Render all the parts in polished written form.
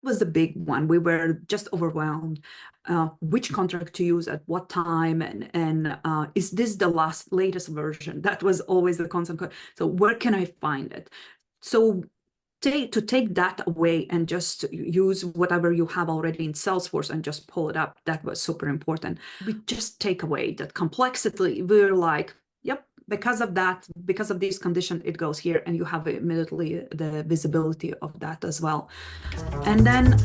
was the big one. We were just overwhelmed. Which contract to use at what time, and is this the latest version? That was always the constant. So where can I find it? So to take that away and just use whatever you have already in Salesforce and just pull it up, that was super important. We just take away that complexity. We're like, yep, because of that, because of this condition, it goes here, and you have immediately the visibility of that as well. And then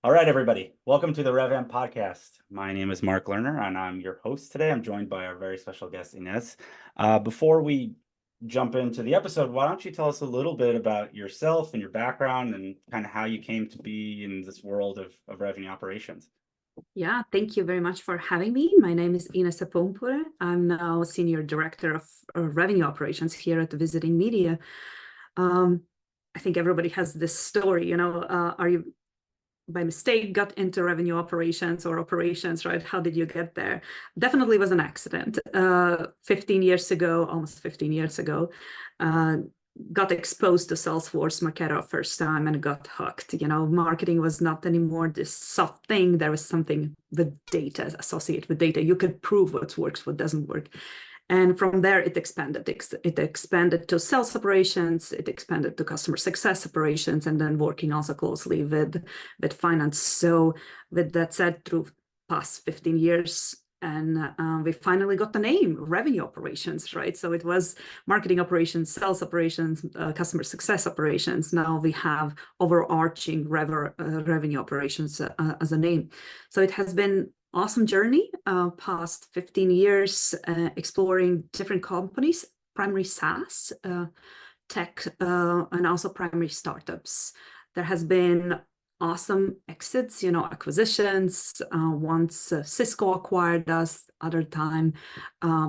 all right, everybody. Welcome to the RevAmp podcast. My name is Mark Lerner, and I'm your host today. I'm joined by our very special guest, Inese. Before we jump into the episode, why don't you tell us a little bit about yourself and your background and kind of how you came to be in this world of revenue operations? Yeah, thank you very much for having me. My name is Inese Pumpure. I'm now Senior Director of Revenue Operations here at the Visiting Media. I think everybody has this story, are you by mistake got into revenue operations or operations, right? How did you get there? Definitely was an accident. 15 years ago, almost 15 years ago, got exposed to Salesforce Marketo first time and got hooked. Marketing was not anymore this soft thing. There was something with data, associated with data. You could prove what works, what doesn't work. And from there, it expanded. It expanded to sales operations, it expanded to customer success operations, and then working also closely with finance. So with that said, through past 15 years, and we finally got the name revenue operations, right? So it was marketing operations, sales operations, customer success operations. Now we have overarching revenue operations as a name. So it has been awesome journey, past 15 years, exploring different companies, primary SaaS, tech, and also primary startups. There has been awesome exits, acquisitions. Once Cisco acquired us, other time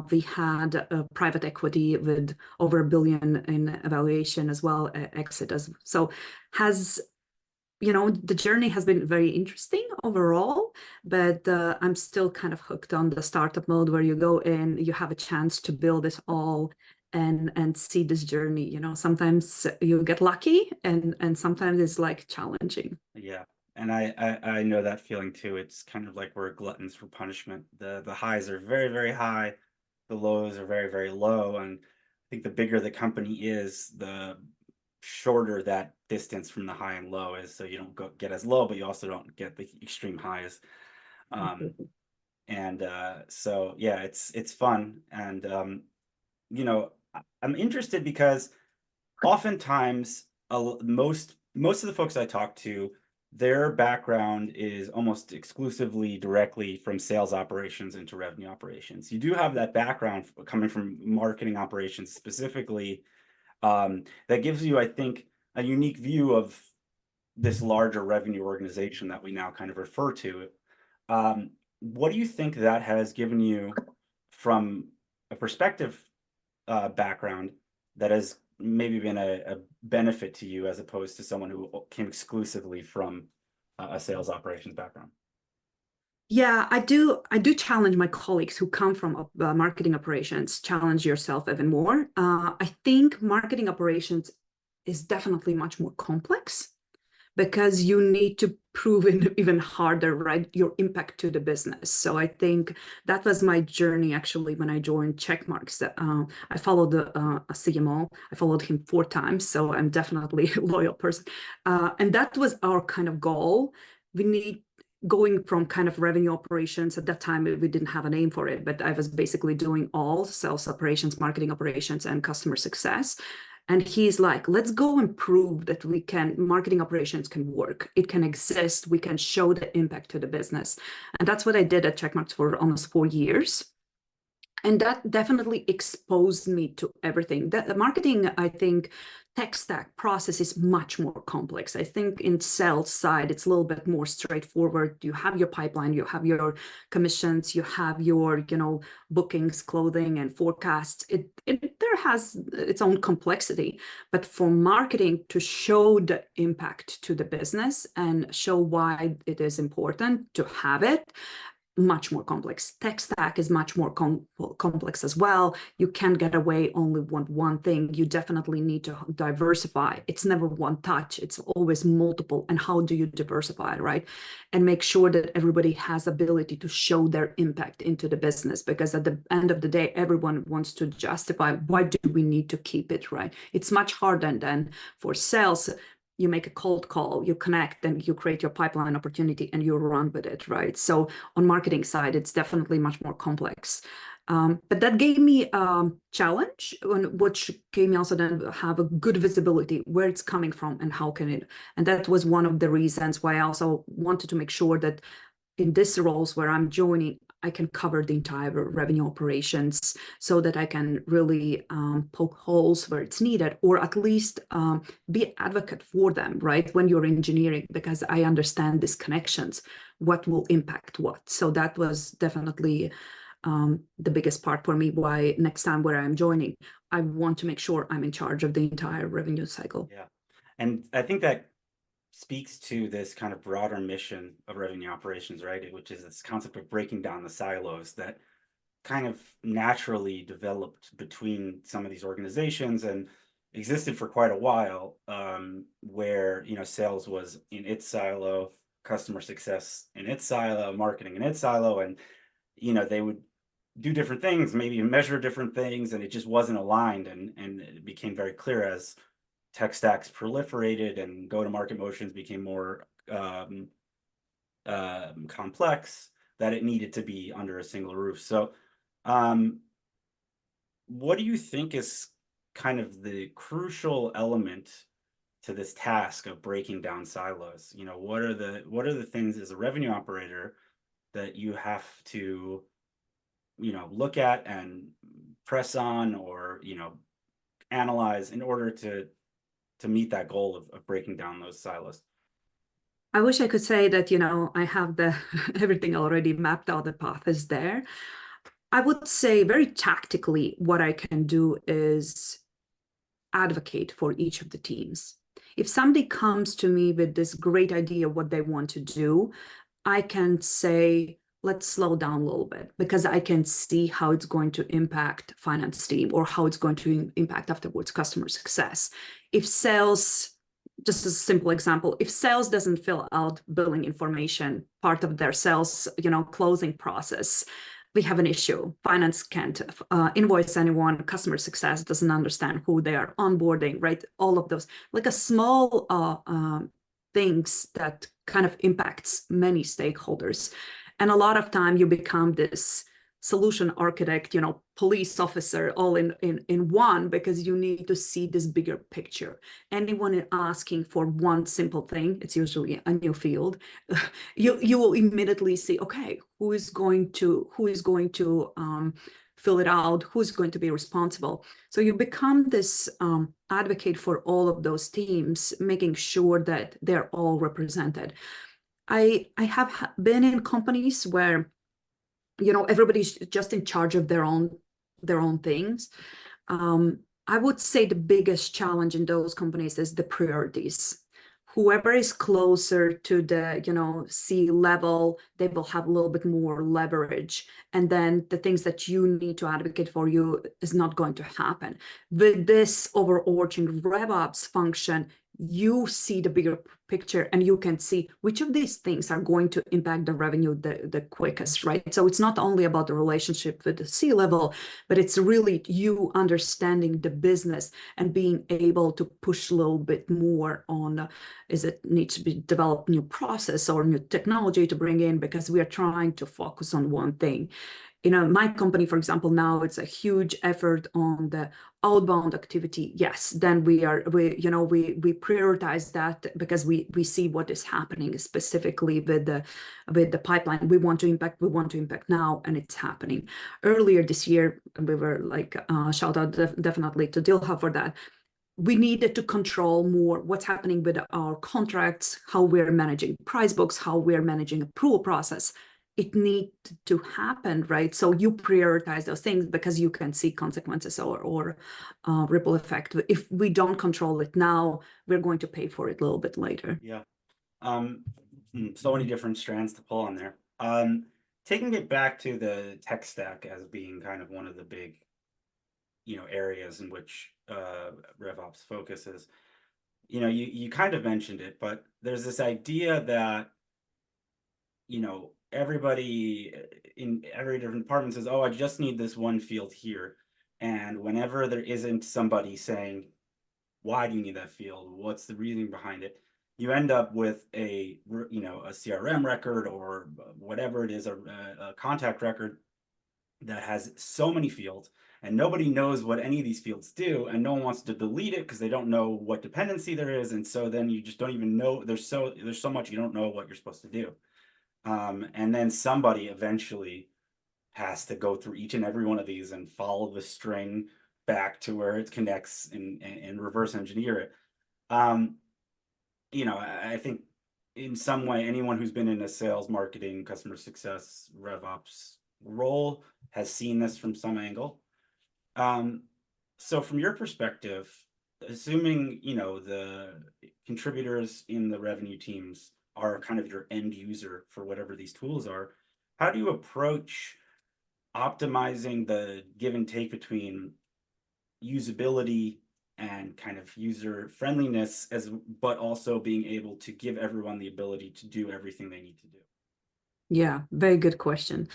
we had private equity with over $1 billion in evaluation as well, exit as so has. The journey has been very interesting overall, but I'm still kind of hooked on the startup mode where you go in, you have a chance to build it all and see this journey. Sometimes you get lucky and sometimes it's like challenging. Yeah, and I know that feeling too. It's kind of like we're gluttons for punishment. The highs are very, very high, the lows are very, very low, and I think the bigger the company is, the shorter that distance from the high and low is, so you don't get as low, but you also don't get the extreme highs. So yeah, it's fun, and I'm interested because oftentimes most of the folks I talk to, their background is almost exclusively directly from sales operations into revenue operations. You do have that background coming from marketing operations specifically. That gives you, I think, a unique view of this larger revenue organization that we now kind of refer to. What do you think that has given you from a perspective background that has maybe been a benefit to you as opposed to someone who came exclusively from a sales operations background? Yeah, I do challenge my colleagues who come from marketing operations, challenge yourself even more. I think marketing operations is definitely much more complex because you need to prove even harder, right, your impact to the business. So I think that was my journey actually when I joined Checkmarks. I followed a CMO. I followed him 4 times, so I'm definitely a loyal person. And that was our kind of goal. We need going from kind of revenue operations. At that time, we didn't have a name for it, but I was basically doing all sales operations, marketing operations, and customer success. And he's like, let's go and prove that marketing operations can work. It can exist. We can show the impact to the business. And that's what I did at Checkmarks for almost 4 years. And that definitely exposed me to everything. That marketing, I think, tech stack process is much more complex. I think in sales side, it's a little bit more straightforward. You have your pipeline, you have your commissions, you have your, bookings, clothing, and forecasts. It there has its own complexity, but for marketing to show the impact to the business and show why it is important to have it, much more complex. Tech stack is much more complex as well. You can't get away only with one thing. You definitely need to diversify. It's never one touch. It's always multiple. And how do you diversify, right? And make sure that everybody has ability to show their impact into the business, because at the end of the day, everyone wants to justify why do we need to keep it, right? It's much harder than for sales. You make a cold call, you connect, and you create your pipeline opportunity and you run with it, right? So on marketing side, it's definitely much more complex. But that gave me a challenge, which gave me also then have a good visibility where it's coming from and how can it, and that was one of the reasons why I also wanted to make sure that in these roles where I'm joining, I can cover the entire revenue operations so that I can really poke holes where it's needed, or at least be advocate for them, right? When you're engineering, because I understand these connections, what will impact what. So that was definitely the biggest part for me, why next time where I'm joining, I want to make sure I'm in charge of the entire revenue cycle. Yeah. And I think that speaks to this kind of broader mission of revenue operations, right? Which is this concept of breaking down the silos that kind of naturally developed between some of these organizations and existed for quite a while, where, sales was in its silo, customer success in its silo, marketing in its silo, and, they would do different things, maybe measure different things, and it just wasn't aligned. And it became very clear as tech stacks proliferated and go-to-market motions became more complex, that it needed to be under a single roof. So what do you think is kind of the crucial element to this task of breaking down silos? What are the things as a revenue operator that you have to look at and press on, or analyze in order to meet that goal of breaking down those silos? I wish I could say that, I have the everything already mapped out, the path is there. I would say very tactically, what I can do is advocate for each of the teams. If somebody comes to me with this great idea of what they want to do, I can say, let's slow down a little bit, because I can see how it's going to impact finance team, or how it's going to impact afterwards customer success. If sales, just a simple example, if sales doesn't fill out billing information, part of their sales, closing process, we have an issue. Finance can't invoice anyone. Customer success doesn't understand who they are onboarding, right? All of those, like a small things that kind of impacts many stakeholders. And a lot of time you become this solution architect, police officer, all in one, because you need to see this bigger picture. Anyone asking for one simple thing, it's usually a new field, you will immediately see, okay, who is going to fill it out, who's going to be responsible. So you become this advocate for all of those teams, making sure that they're all represented. I have been in companies where everybody's just in charge of their own things. I would say the biggest challenge in those companies is the priorities. Whoever is closer to the C level, they will have a little bit more leverage, and then the things that you need to advocate for you is not going to happen. With this overarching RevOps function, you see the bigger picture, and you can see which of these things are going to impact the revenue the quickest, right? So it's not only about the relationship with the C level, but it's really you understanding the business and being able to push a little bit more on, is it needs to be developed new process or new technology to bring in, because we are trying to focus on one thing. My company, for example, now it's a huge effort on the outbound activity. Yes, then we prioritize that, because we see what is happening specifically with the pipeline. We want to impact now, and it's happening. Earlier this year, we were like, shout out definitely to Dilha for that. we needed to control more what's happening with our contracts, how we're managing price books, how we're managing approval process. It needs to happen, right? So you prioritize those things because you can see consequences or ripple effect. If we don't control it now, we're going to pay for it a little bit later. Yeah. So many different strands to pull on there. Taking it back to the tech stack as being kind of one of the big, areas in which RevOps focuses. You kind of mentioned it, but there's this idea that, everybody in every different department says, oh, I just need this one field here. And whenever there isn't somebody saying, why do you need that field? What's the reasoning behind it? You end up with a CRM record or whatever it is, a contact record that has so many fields, and nobody knows what any of these fields do, and no one wants to delete it because they don't know what dependency there is, and so then you just don't even know. There's so much you don't know what you're supposed to do, and then somebody eventually has to go through each and every one of these and follow the string back to where it connects and reverse engineer it. I think in some way, anyone who's been in a sales, marketing, customer success, RevOps role has seen this from some angle. So from your perspective, assuming, the contributors in the revenue teams are kind of your end user for whatever these tools are, how do you approach optimizing the give and take between usability and kind of user friendliness, but also being able to give everyone the ability to do everything they need to do? Yeah, very good question.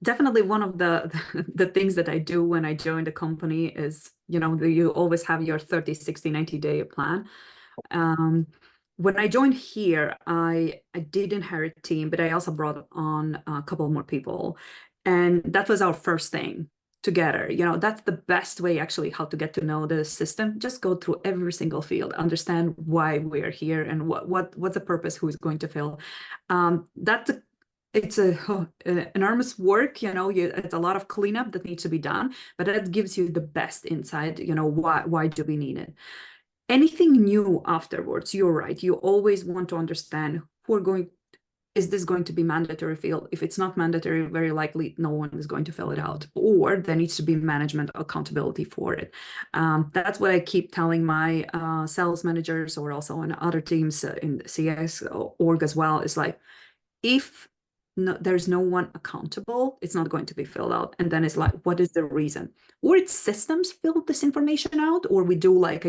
Definitely one of the things that I do when I join the company is, you always have your 30, 60, 90-day plan. When I joined here, I did inherit a team, but I also brought on a couple more people. And that was our first thing together. That's the best way actually how to get to know the system. Just go through every single field, understand why we're here and what's the purpose, who's going to fill. It's enormous work, it's a lot of cleanup that needs to be done, but that gives you the best insight, why do we need it? Anything new afterwards, you're right. You always want to understand is this going to be mandatory field? If it's not mandatory, very likely no one is going to fill it out, or there needs to be management accountability for it. That's what I keep telling my sales managers or also in other teams in the CS org as well, is like, if there's no one accountable, it's not going to be filled out. And then it's like, what is the reason? Or it's systems fill this information out, or we do like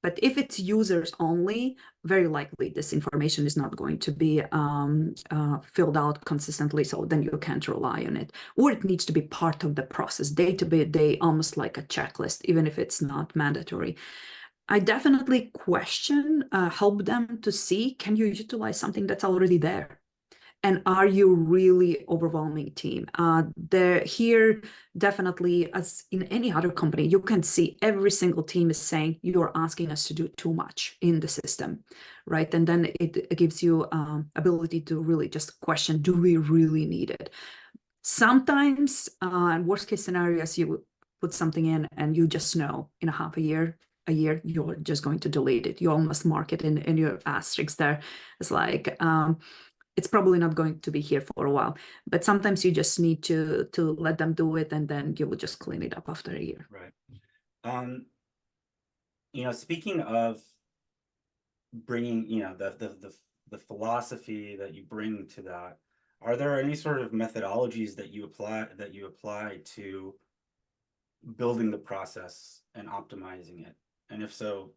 but if it's users only, very likely this information is not going to be filled out consistently. So then you can't rely on it. Or it needs to be part of the process, day to day, almost like a checklist, even if it's not mandatory. I definitely help them to see, can you utilize something that's already there? And are you really overwhelming team? Here, definitely, as in any other company, you can see every single team is saying, you're asking us to do too much in the system, right? And then it gives you ability to really just question, do we really need it? Sometimes, in worst case scenarios, you put something in and you just know in a year, you're just going to delete it. You almost mark it in your asterisks there. It's like, it's probably not going to be here for a while, but sometimes you just need to let them do it, and then you will just clean it up after a year. Right. Speaking of bringing, the philosophy that you bring to that, are there any sort of methodologies that you apply to building the process and optimizing it? And if so,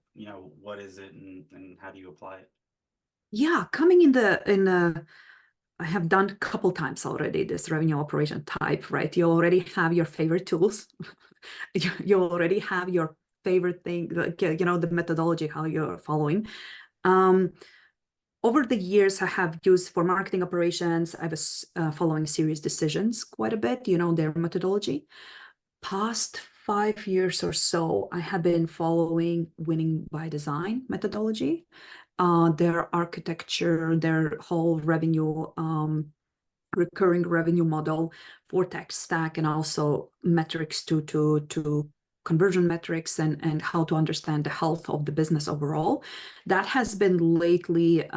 what is it and how do you apply it? Yeah, coming I have done a couple times already this revenue operation type, right? You already have your favorite tools. You already have your favorite thing, like, the methodology, how you're following. Over the years, I have used for marketing operations, I was following serious decisions quite a bit, their methodology. Past 5 years or so, I have been following winning by design methodology. Their architecture, their whole recurring revenue model for tech stack, and also metrics to conversion metrics and how to understand the health of the business overall. That has been lately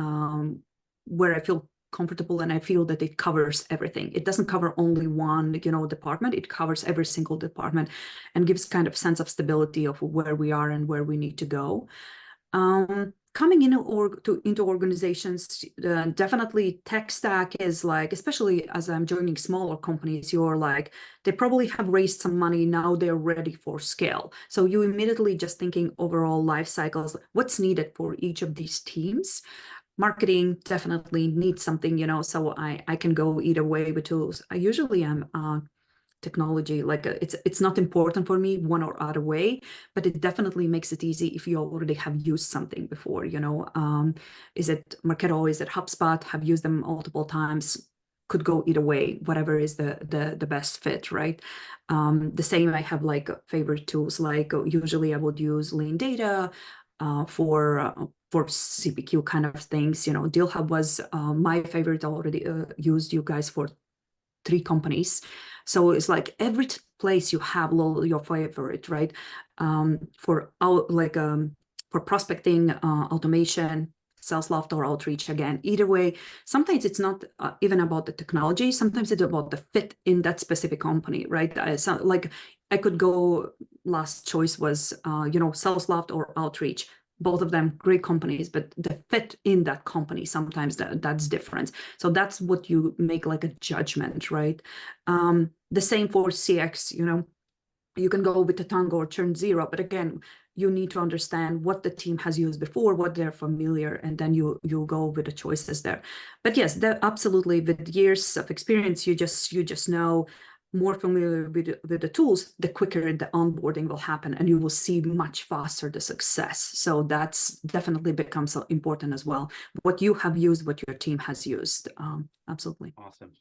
where I feel comfortable, and I feel that it covers everything. It doesn't cover only one, department. It covers every single department and gives kind of sense of stability of where we are and where we need to go. Coming into organizations, definitely tech stack is like, especially as I'm joining smaller companies, you're like, they probably have raised some money, now they're ready for scale. So you immediately just thinking overall life cycles, what's needed for each of these teams. Marketing definitely needs something, so I can go either way with tools. I usually am technology, like it's not important for me one or other way, but it definitely makes it easy if you already have used something before. Is it Marketo, is it HubSpot, have used them multiple times, could go either way, whatever is the best fit, right? The same, I have like favorite tools, like usually I would use Lean Data for CPQ kind of things. Deal Hub was my favorite. I already used you guys for 3 companies. So it's like every place you have your favorite, right? For prospecting, automation, sales loft, or outreach. Again, either way, sometimes it's not even about the technology. Sometimes it's about the fit in that specific company, right? Like I could go. Last choice was sales loft or outreach. Both of them great companies, but the fit in that company, sometimes that's different. So that's what you make like a judgment, right? The same for CX, you can go with the Tango or Churn Zero, but again, you need to understand what the team has used before, what they're familiar, and then you go with the choices there. But yes, absolutely, with years of experience, you just know, more familiar with the tools, the quicker the onboarding will happen, and you will see much faster the success. So that's definitely becomes important as well. What you have used, what your team has used. Absolutely. Awesome.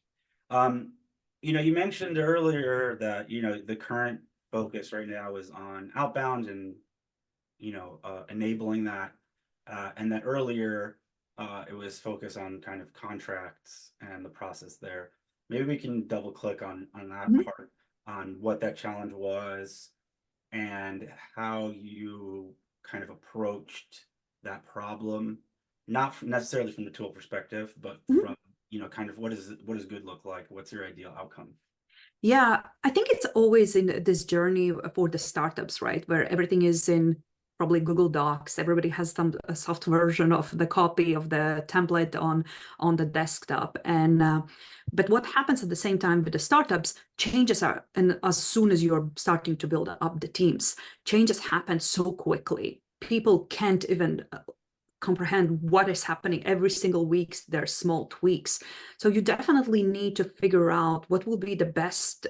You mentioned earlier that, the current focus right now is on outbound and, enabling that. And that earlier, it was focused on kind of contracts and the process there. Maybe we can double click on that part, on what that challenge was and how you kind of approached that problem, not necessarily from the tool perspective, but from, kind of what does good look like? What's your ideal outcome? Yeah, I think it's always in this journey for the startups, right? Where everything is in probably Google Docs. Everybody has a soft version of the copy of the template on the desktop. And but what happens at the same time with the startups, changes are, and as soon as you're starting to build up the teams, changes happen so quickly. People can't even comprehend what is happening every single week. There are small tweaks, so you definitely need to figure out what will be the best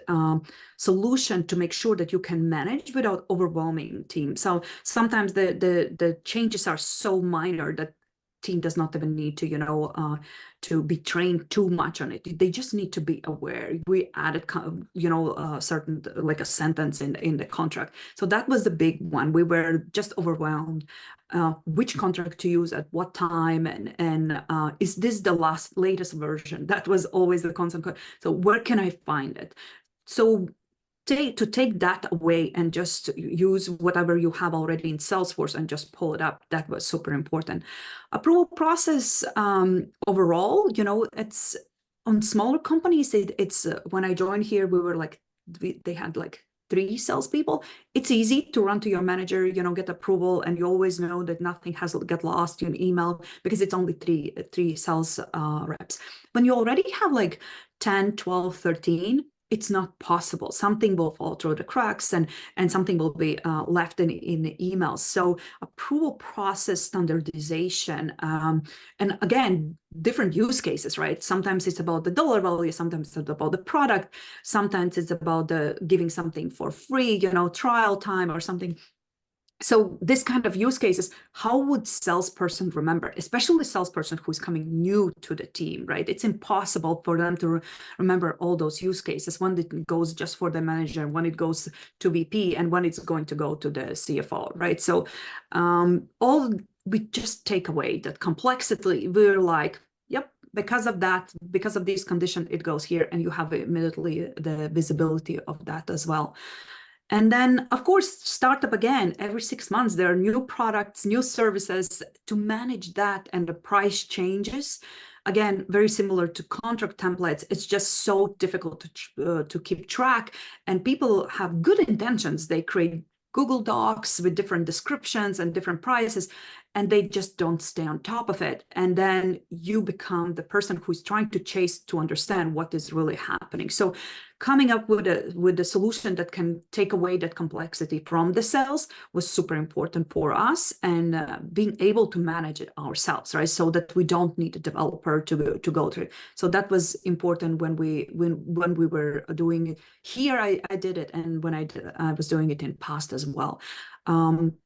solution to make sure that you can manage without overwhelming team. So sometimes the changes are so minor that team does not even need to be trained too much on it. They just need to be aware. We added certain, like a sentence in the contract, so that was the big one. We were just overwhelmed, which contract to use at what time, and is this the latest version? That was always the constant. So where can I find it? So to take that away and just use whatever you have already in Salesforce and just pull it up, that was super important. Approval process, overall, it's on smaller companies. It's when I joined here, we were like, they had like 3 salespeople. It's easy to run to your manager, get approval, and you always know that nothing has get lost in email because it's only three sales reps. When you already have like 10, 12, 13, it's not possible. Something will fall through the cracks, and something will be left in the emails. So approval process standardization, and again, different use cases, right? Sometimes it's about the dollar value, sometimes it's about the product, sometimes it's about the giving something for free, trial time or something. So this kind of use cases, how would salesperson remember, especially salesperson who's coming new to the team, right? It's impossible for them to remember all those use cases, when it goes just for the manager, when it goes to VP, and when it's going to go to the CFO, right? So all we just take away that complexity. We're like, yep, because of that, because of this condition, it goes here, and you have immediately the visibility of that as well. And then, of course, startup again, every 6 months, there are new products, new services to manage that, and the price changes. Again, very similar to contract templates. It's just so difficult to keep track. And people have good intentions. They create Google Docs with different descriptions and different prices, and they just don't stay on top of it. And then you become the person who's trying to chase to understand what is really happening. So coming up with a solution that can take away that complexity from the sales was super important for us, and being able to manage it ourselves, right? So that we don't need a developer to go through it. So that was important when we were doing it here. I did it, and when I was doing it in past as well.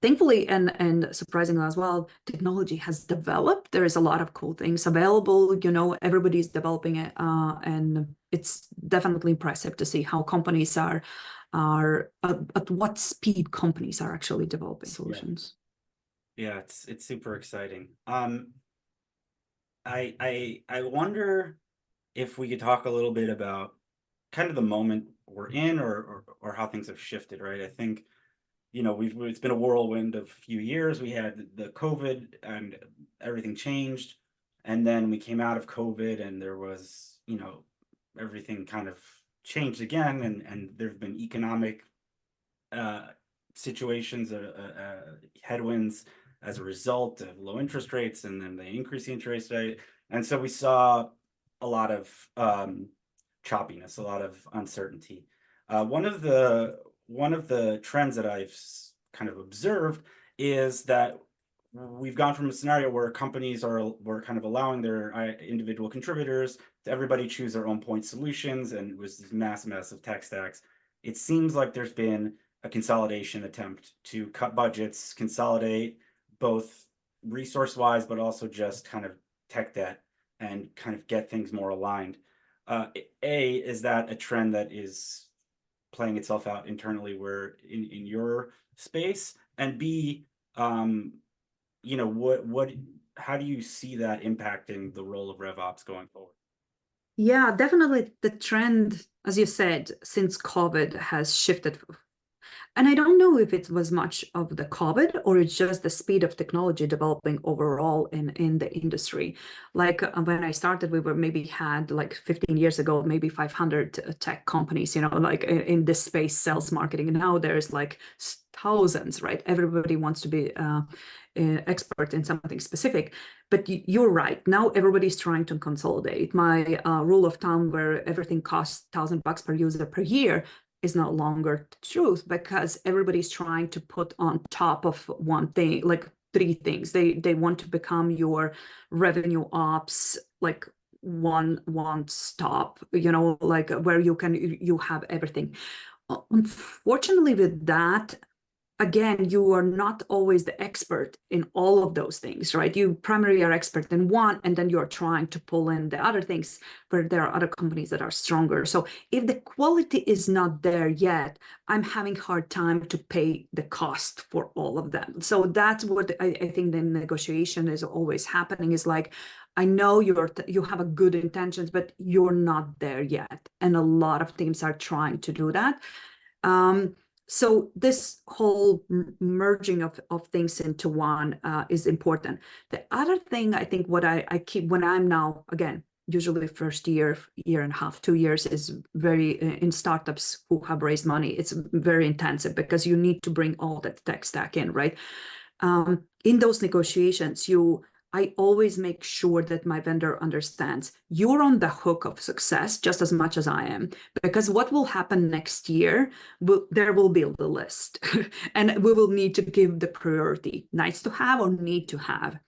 Thankfully and surprisingly as well, technology has developed. There is a lot of cool things available. Everybody's developing it, and it's definitely impressive to see how companies are at what speed companies are actually developing solutions. Yeah, it's super exciting. I wonder if we could talk a little bit about kind of the moment we're in, or how things have shifted, right? I think, it's been a whirlwind of a few years. We had the COVID and everything changed, and then we came out of COVID and there was, everything kind of changed again, and there have been economic situations, headwinds as a result of low interest rates, and then they increase the interest rate, and so we saw a lot of choppiness, a lot of uncertainty. One of the trends that I've kind of observed is that we've gone from a scenario where companies were kind of allowing their individual contributors to everybody choose their own point solutions, and it was this massive tech stacks. It seems like there's been a consolidation attempt to cut budgets, consolidate both resource-wise, but also just kind of tech debt, and kind of get things more aligned. Is that a trend that is playing itself out internally where in your space? And B, how do you see that impacting the role of RevOps going forward? Yeah, definitely the trend, as you said, since COVID has shifted. And I don't know if it was much of the COVID or it's just the speed of technology developing overall in the industry. Like when I started, we had like 15 years ago, maybe 500 tech companies, like in this space, sales marketing. Now there's like thousands, right? Everybody wants to be expert in something specific. But you're right. Now everybody's trying to consolidate. My rule of thumb, where everything costs $1,000 per user per year, is no longer the truth, because everybody's trying to put on top of one thing, like three things. They want to become your revenue ops, like one stop, like where you have everything. Unfortunately, with that, again, you are not always the expert in all of those things, right? You primarily are expert in one, and then you're trying to pull in the other things where there are other companies that are stronger. So if the quality is not there yet, I'm having a hard time to pay the cost for all of them. So that's what I think the negotiation is always happening, is like, I know you have a good intentions, but you're not there yet. And a lot of teams are trying to do that. So this whole merging of things into one is important. The other thing, I think, what I keep when I'm now, again, usually first year and a half, 2 years is very, in startups who have raised money, it's very intensive because you need to bring all that tech stack in, right? In those negotiations, I always make sure that my vendor understands you're on the hook of success just as much as I am, because what will happen next year, there will be the list and we will need to give the priority, nice to have or need to have.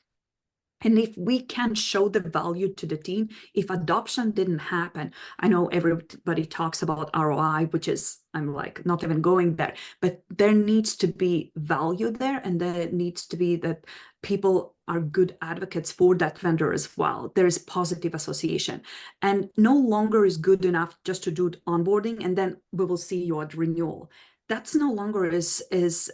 And if we can show the value to the team, if adoption didn't happen, I know everybody talks about ROI, which is, I'm like, not even going there, but there needs to be value there, and there needs to be that people are good advocates for that vendor as well. There is positive association, and no longer is good enough just to do onboarding and then we will see you at renewal. that's no longer is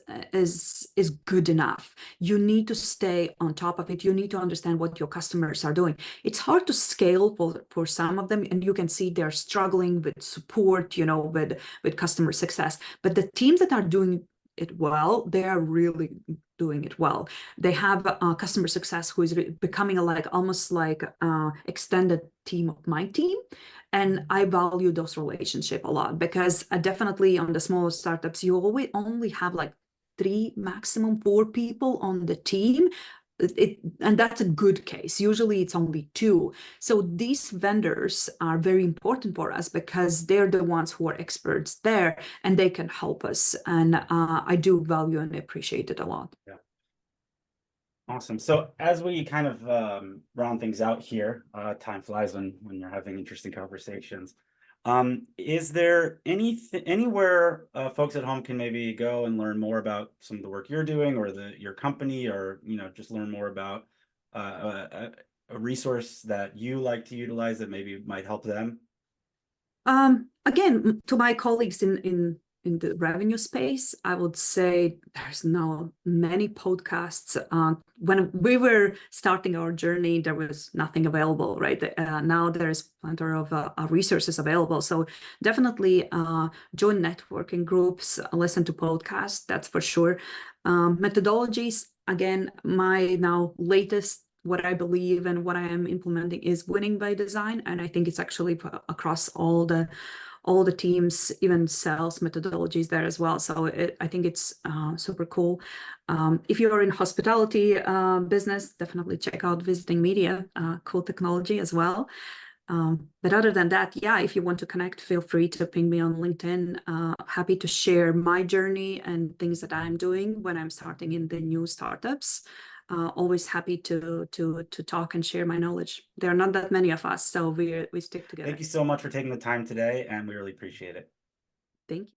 good enough. You need to stay on top of it. You need to understand what your customers are doing. It's hard to scale for some of them, and you can see they're struggling with support, with customer success. But the teams that are doing it well, they are really doing it well. They have customer success who is becoming almost like extended team of my team. And I value those relationships a lot, because definitely on the smaller startups, you always only have like 3, maximum 4 people on the team. And that's a good case. Usually it's only 2. So these vendors are very important for us, because they're the ones who are experts there, and they can help us. And I do value and appreciate it a lot. Yeah. Awesome. So as we kind of round things out here, time flies when you're having interesting conversations. Is there anywhere folks at home can maybe go and learn more about some of the work you're doing, or your company, or just learn more about a resource that you like to utilize that maybe might help them? Again, to my colleagues in the revenue space, I would say there's now many podcasts. When we were starting our journey, there was nothing available, right? Now there's plenty of resources available. So definitely join networking groups, listen to podcasts, that's for sure. Methodologies, again, my now latest, what I believe and what I am implementing is winning by design. And I think it's actually across all the teams, even sales methodologies there as well. So I think it's super cool. If you're in hospitality business, definitely check out Visiting Media, cool technology as well. But other than that, yeah, if you want to connect, feel free to ping me on LinkedIn. Happy to share my journey and things that I'm doing when I'm starting in the new startups. Always happy to talk and share my knowledge. There are not that many of us, so we stick together. Thank you so much for taking the time today, and we really appreciate it. Thank you.